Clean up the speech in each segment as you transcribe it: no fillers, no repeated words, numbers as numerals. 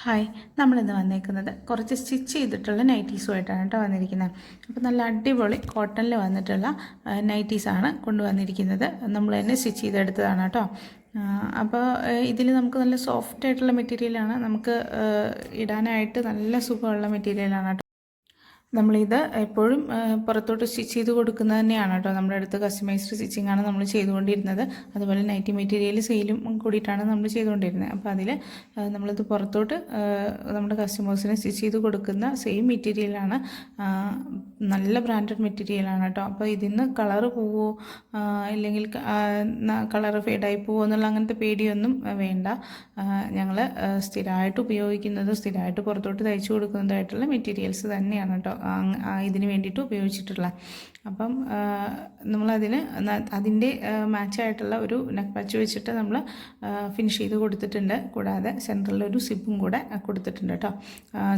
Hi, നമ്മളിന്ന് വന്നേക്കുന്നത് കുറച്ച് സ്റ്റിച്ച് ചെയ്തിട്ടുള്ള നൈറ്റീസുമായിട്ടാണ് കേട്ടോ വന്നിരിക്കുന്നത്. അപ്പോൾ നല്ല അടിപൊളി കോട്ടണിൽ വന്നിട്ടുള്ള നൈറ്റീസാണ് കൊണ്ടുവന്നിരിക്കുന്നത്. നമ്മൾ തന്നെ സ്റ്റിച്ച് ചെയ്തെടുത്തതാണ് കേട്ടോ. അപ്പോൾ ഇതിൽ നമുക്ക് നല്ല സോഫ്റ്റ് ആയിട്ടുള്ള മെറ്റീരിയലാണ്, നമുക്ക് ഇടാനായിട്ട് നല്ല സുഖമുള്ള മെറ്റീരിയലാണ് കേട്ടോ. നമ്മളിത് എപ്പോഴും പുറത്തോട്ട് സ്റ്റിച്ച് ചെയ്ത് കൊടുക്കുന്നത് തന്നെയാണ് കേട്ടോ. നമ്മുടെ അടുത്ത് കസ്റ്റമൈസ്ഡ് സ്റ്റിച്ചിങ് ആണ് നമ്മൾ ചെയ്തുകൊണ്ടിരുന്നത്. അതുപോലെ നൈറ്റി മെറ്റീരിയൽ സെയിലും കൂടിയിട്ടാണ് നമ്മൾ ചെയ്തുകൊണ്ടിരുന്നത്. അപ്പോൾ അതിൽ നമ്മളിത് പുറത്തോട്ട് നമ്മുടെ കസ്റ്റമേഴ്സിന് സ്റ്റിച്ച് ചെയ്ത് കൊടുക്കുന്ന സെയിം മെറ്റീരിയലാണ്, നല്ല ബ്രാൻഡഡ് മെറ്റീരിയലാണ് കേട്ടോ. അപ്പോൾ ഇതിന്ന് കളറ് പോവോ ഇല്ലെങ്കിൽ കളറ് ഫേഡായി പോവോ എന്നുള്ള അങ്ങനത്തെ പേടിയൊന്നും വേണ്ട. ഞങ്ങൾ സ്ഥിരമായിട്ട് ഉപയോഗിക്കുന്നത്, സ്ഥിരമായിട്ട് പുറത്തോട്ട് തയ്ച്ചു കൊടുക്കുന്നതായിട്ടുള്ള മെറ്റീരിയൽസ് തന്നെയാണ് കേട്ടോ ഇതിന് വേണ്ടിയിട്ട് ഉപയോഗിച്ചിട്ടുള്ള. അപ്പം നമ്മളതിന് അതിൻ്റെ മാച്ചായിട്ടുള്ള ഒരു നെക്ക് പാച്ച് വെച്ചിട്ട് നമ്മൾ ഫിനിഷ് ചെയ്ത് കൊടുത്തിട്ടുണ്ട്. കൂടാതെ സെൻറ്ററിലൊരു സിബും കൂടെ കൊടുത്തിട്ടുണ്ട് കേട്ടോ.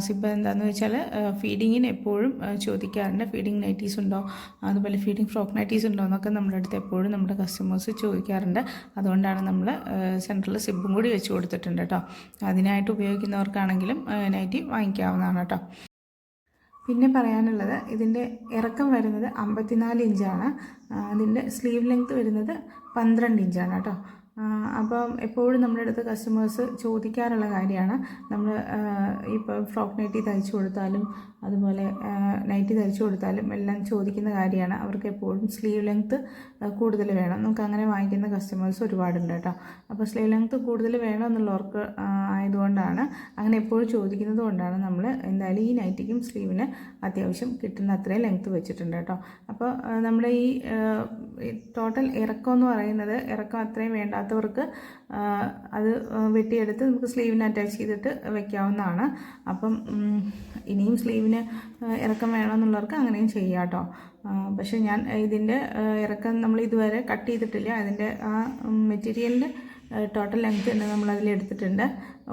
സിബ് എന്താണെന്ന് വെച്ചാൽ ഫീഡിങ്ങിന് എപ്പോഴും ചോദിക്കാറുണ്ട്, ഫീഡിങ് നൈറ്റീസ് ഉണ്ടോ, അതുപോലെ ഫീഡിങ് ഫ്രോക്ക് നൈറ്റീസ് ഉണ്ടോ എന്നൊക്കെ നമ്മുടെ അടുത്ത് എപ്പോഴും നമ്മുടെ കസ്റ്റമേഴ്സ് ചോദിക്കാറുണ്ട്. അതുകൊണ്ടാണ് നമ്മൾ സെൻറ്ററിൽ സിബും കൂടി വെച്ച് കൊടുത്തിട്ടുണ്ട് കേട്ടോ. അതിനായിട്ട് ഉപയോഗിക്കുന്നവർക്കാണെങ്കിലും നൈറ്റി വാങ്ങിക്കാവുന്നതാണ് കേട്ടോ. പിന്നെ പറയാനുള്ളത്, ഇതിൻ്റെ ഇറക്കം വരുന്നത് 54 ഇഞ്ചാണ്. അതിൻ്റെ സ്ലീവ് ലെങ്ത്ത് വരുന്നത് 12 ഇഞ്ചാണ് കേട്ടോ. അപ്പം എപ്പോഴും നമ്മുടെ അടുത്ത് കസ്റ്റമേഴ്സ് ചോദിക്കാറുള്ള കാര്യമാണ്, നമ്മൾ ഇപ്പോൾ ഫ്രോക്ക് നൈറ്റി തയ്ച്ചു കൊടുത്താലും അതുപോലെ നൈറ്റി തയ്ച്ചു കൊടുത്താലും എല്ലാം ചോദിക്കുന്ന കാര്യമാണ്. അവർക്ക് എപ്പോഴും സ്ലീവ് ലെങ്ത്ത് കൂടുതൽ വേണം. നമുക്ക് അങ്ങനെ വാങ്ങിക്കുന്ന കസ്റ്റമേഴ്സ് ഒരുപാടുണ്ട് കേട്ടോ. അപ്പോൾ സ്ലീവ് ലെങ്ത്ത് കൂടുതൽ വേണമെന്നുള്ളവർക്ക് ആയതുകൊണ്ടാണ്, അങ്ങനെ എപ്പോഴും ചോദിക്കുന്നത് കൊണ്ടാണ് നമ്മൾ എന്തായാലും ഈ നൈറ്റിക്കും സ്ലീവിന് അത്യാവശ്യം കിട്ടുന്ന അത്രയും ലെങ്ത്ത് വെച്ചിട്ടുണ്ട് കേട്ടോ. അപ്പോൾ നമ്മുടെ ഈ ടോട്ടൽ ഇറക്കം എന്ന് പറയുന്നത്, ഇറക്കം അത്രയും വേണ്ടാത്തവർക്ക് അത് വെട്ടിയെടുത്ത് നമുക്ക് സ്ലീവിന് അറ്റാച്ച് ചെയ്തിട്ട് വെക്കാവുന്നതാണ്. അപ്പം ഇനിയും സ്ലീവിന് ഇറക്കം വേണമെന്നുള്ളവർക്ക് അങ്ങനെയും ചെയ്യാം കേട്ടോ. പക്ഷേ ഞാൻ ഇതിൻ്റെ ഇറക്കം നമ്മൾ ഇതുവരെ കട്ട് ചെയ്തിട്ടില്ല. അതിൻ്റെ ആ മെറ്റീരിയലിൻ്റെ ടോട്ടൽ ലെങ്ത്ത് തന്നെ നമ്മളതിൽ എടുത്തിട്ടുണ്ട്,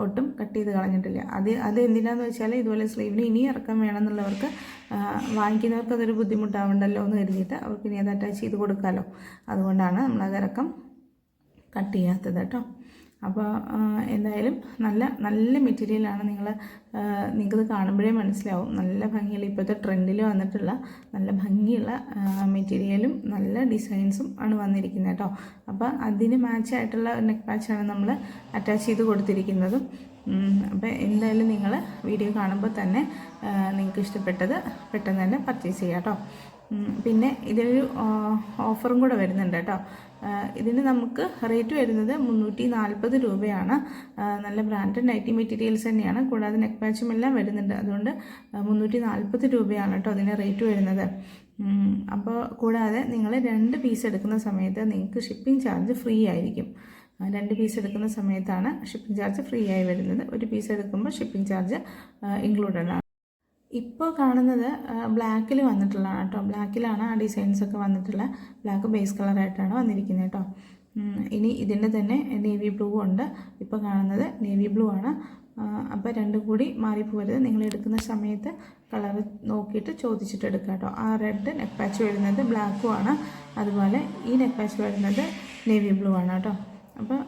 ഒട്ടും കട്ട് ചെയ്ത് കളഞ്ഞിട്ടില്ല. അത് എന്തിനാന്ന് വെച്ചാൽ ഇതുപോലെ സ്ലീവിന് ഇനി ഇറക്കം വേണമെന്നുള്ളവർക്ക്, വാങ്ങിക്കുന്നവർക്ക് അതൊരു ബുദ്ധിമുട്ടാവണ്ടല്ലോ എന്ന് കരുതിയിട്ട് അവർക്ക് ഇനി അത് അറ്റാച്ച് ചെയ്ത് കൊടുക്കാമല്ലോ. അതുകൊണ്ടാണ് നമ്മളത് ഇറക്കം കട്ട് ചെയ്യാത്തത് കേട്ടോ. അപ്പോൾ എന്തായാലും നല്ല മെറ്റീരിയലാണ്. നിങ്ങൾക്കത് കാണുമ്പോഴേ മനസ്സിലാവും, നല്ല ഭംഗിയുള്ള ഇപ്പോഴത്തെ ട്രെൻഡിൽ വന്നിട്ടുള്ള നല്ല ഭംഗിയുള്ള മെറ്റീരിയലും നല്ല ഡിസൈൻസും ആണ് വന്നിരിക്കുന്നത് കേട്ടോ. അപ്പോൾ അതിന് മാച്ചായിട്ടുള്ള നെക്ക് പാച്ചാണ് നമ്മൾ അറ്റാച്ച് ചെയ്ത് കൊടുത്തിരിക്കുന്നതും. അപ്പോൾ എന്തായാലും നിങ്ങൾ വീഡിയോ കാണുമ്പോൾ തന്നെ നിങ്ങൾക്ക് ഇഷ്ടപ്പെട്ടത് പെട്ടെന്ന് തന്നെ പർച്ചേസ് ചെയ്യാം കേട്ടോ. പിന്നെ ഇതിനൊരു ഓഫറും കൂടെ വരുന്നുണ്ട് കേട്ടോ. ഇതിന് നമുക്ക് റേറ്റ് വരുന്നത് 340 രൂപയാണ്. നല്ല ബ്രാൻഡഡ് നൈറ്റി മെറ്റീരിയൽസ് തന്നെയാണ്, കൂടാതെ നെക്ക് പാച്ചും എല്ലാം വരുന്നുണ്ട്. അതുകൊണ്ട് 340 രൂപയാണ് കേട്ടോ അതിന് റേറ്റ് വരുന്നത്. അപ്പോൾ കൂടാതെ നിങ്ങൾ 2 പീസ് എടുക്കുന്ന സമയത്ത് നിങ്ങൾക്ക് ഷിപ്പിംഗ് ചാർജ് ഫ്രീ ആയിരിക്കും. 2 പീസ് എടുക്കുന്ന സമയത്താണ് ഷിപ്പിംഗ് ചാർജ് ഫ്രീ ആയി വരുന്നത്. 1 പീസ് എടുക്കുമ്പോൾ ഷിപ്പിംഗ് ചാർജ് ഇൻക്ലൂഡഡ് ആണ്. ഇപ്പോൾ കാണുന്നത് ബ്ലാക്കിൽ വന്നിട്ടുള്ളതാണ് കേട്ടോ. ബ്ലാക്കിലാണ് ആ ഡിസൈൻസൊക്കെ വന്നിട്ടുള്ള, ബ്ലാക്ക് ബേസ് കളറായിട്ടാണ് വന്നിരിക്കുന്നത് കേട്ടോ. ഇനി ഇതിൻ്റെ തന്നെ നേവി ബ്ലൂ ഉണ്ട്. ഇപ്പോൾ കാണുന്നത് നേവി ബ്ലൂ ആണ്. അപ്പോൾ രണ്ടും കൂടി മാറിപ്പോകരുത്. നിങ്ങൾ എടുക്കുന്ന സമയത്ത് കളർ നോക്കിയിട്ട് ചോദിച്ചിട്ട് എടുക്കുക കേട്ടോ. ആ റെഡ് നെക്ക് പാച്ച് വരുന്നത് ബ്ലാക്കും ആണ്, അതുപോലെ ഈ നെക്ക് പാച്ച് വരുന്നത് നേവി ബ്ലൂ ആണ് കേട്ടോ. അപ്പോൾ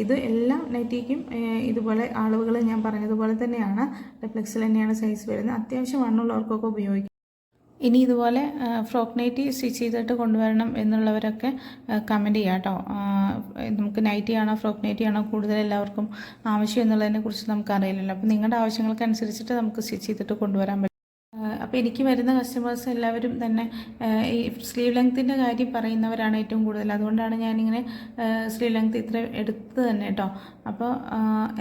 ഇത് എല്ലാ നൈറ്റിക്കും ഇതുപോലെ അളവുകൾ ഞാൻ പറഞ്ഞതുപോലെ തന്നെയാണ്, ഡബിൾ തന്നെയാണ് സൈസ് വരുന്നത്. അത്യാവശ്യം വണ്ണുള്ളവർക്കൊക്കെ ഉപയോഗിക്കും. ഇനി ഇതുപോലെ ഫ്രോക്ക് നൈറ്റി സ്റ്റിച്ച് ചെയ്തിട്ട് കൊണ്ടുവരണം എന്നുള്ളവരൊക്കെ കമൻറ്റ് ചെയ്യാം കേട്ടോ. നമുക്ക് നൈറ്റി ആണോ ഫ്രോക്ക് നൈറ്റി ആണോ കൂടുതൽ എല്ലാവർക്കും ആവശ്യം എന്നുള്ളതിനെക്കുറിച്ച് നമുക്കറിയില്ലല്ലോ. അപ്പോൾ നിങ്ങളുടെ ആവശ്യങ്ങൾക്കനുസരിച്ചിട്ട് നമുക്ക് സ്റ്റിച്ച് ചെയ്തിട്ട് കൊണ്ടുവരാൻ പറ്റും. അപ്പോൾ എനിക്ക് വരുന്ന കസ്റ്റമേഴ്സ് എല്ലാവരും തന്നെ ഈ സ്ലീവ് ലെങ്ത്തിൻ്റെ കാര്യം പറയുന്നവരാണ് ഏറ്റവും കൂടുതൽ. അതുകൊണ്ടാണ് ഞാനിങ്ങനെ സ്ലീവ് ലെങ്ത്ത് ഇത്ര എടുത്ത് തന്നെ കേട്ടോ. അപ്പോൾ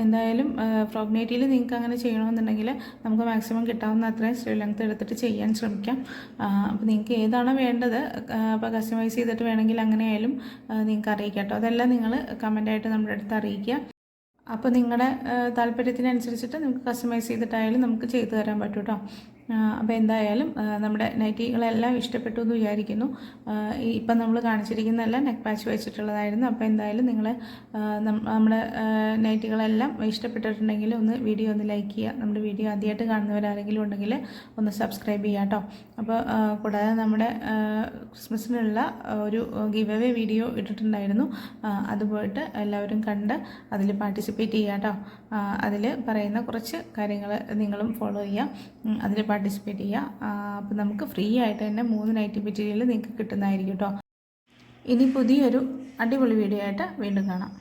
എന്തായാലും ഫ്രോക്ക് നൈറ്റിയിൽ നിങ്ങൾക്ക് അങ്ങനെ ചെയ്യണമെന്നുണ്ടെങ്കിൽ നമുക്ക് മാക്സിമം കിട്ടാവുന്ന അത്രയും സ്ലീവ് ലെങ്ത്ത് എടുത്തിട്ട് ചെയ്യാൻ ശ്രമിക്കാം. അപ്പോൾ നിങ്ങൾക്ക് ഏതാണോ വേണ്ടത്, അപ്പോൾ കസ്റ്റമൈസ് ചെയ്തിട്ട് വേണമെങ്കിൽ അങ്ങനെയായാലും നിങ്ങൾക്ക് അറിയിക്കാം കേട്ടോ. അതെല്ലാം നിങ്ങൾ കമൻറ്റായിട്ട് നമ്മുടെ അടുത്ത് അറിയിക്കുക. അപ്പോൾ നിങ്ങളുടെ താല്പര്യത്തിനനുസരിച്ചിട്ട് നമുക്ക് കസ്റ്റമൈസ് ചെയ്തിട്ടായാലും നമുക്ക് ചെയ്തു തരാൻ പറ്റും കേട്ടോ. അപ്പോൾ എന്തായാലും നമ്മുടെ നൈറ്റികളെല്ലാം ഇഷ്ടപ്പെട്ടു എന്ന് വിചാരിക്കുന്നു. ഇപ്പം നമ്മൾ കാണിച്ചിരിക്കുന്നതെല്ലാം നെക്ക് പാച്ച് വെച്ചിട്ടുള്ളതായിരുന്നു. അപ്പോൾ എന്തായാലും നിങ്ങൾ നമ്മുടെ നൈറ്റികളെല്ലാം ഇഷ്ടപ്പെട്ടിട്ടുണ്ടെങ്കിൽ വീഡിയോ ഒന്ന് ലൈക്ക് ചെയ്യുക. നമ്മുടെ വീഡിയോ ആദ്യമായിട്ട് കാണുന്നവരാരെങ്കിലും ഉണ്ടെങ്കിൽ ഒന്ന് സബ്സ്ക്രൈബ് ചെയ്യുക കേട്ടോ. അപ്പോൾ കൂടാതെ നമ്മുടെ ക്രിസ്മസിനുള്ള ഒരു ഗിവ് അവേ വീഡിയോ ഇട്ടിട്ടുണ്ടായിരുന്നു. അത് പോയിട്ട് എല്ലാവരും കണ്ട് അതിൽ പാർട്ടിസിപ്പേറ്റ് ചെയ്യുക കേട്ടോ. അതിൽ പറയുന്ന കുറച്ച് കാര്യങ്ങൾ നിങ്ങളും ഫോളോ ചെയ്യുക, അതിൽ പാർട്ടിസിപ്പേറ്റ് ചെയ്യുക. അപ്പോൾ നമുക്ക് ഫ്രീ ആയിട്ട് തന്നെ 3 നൈറ്റി മെറ്റീരിയൽ നിങ്ങൾക്ക് കിട്ടുന്നതായിരിക്കും കേട്ടോ. ഇനി പുതിയൊരു അടിപൊളി വീഡിയോ ആയിട്ട് വീണ്ടും കാണാം.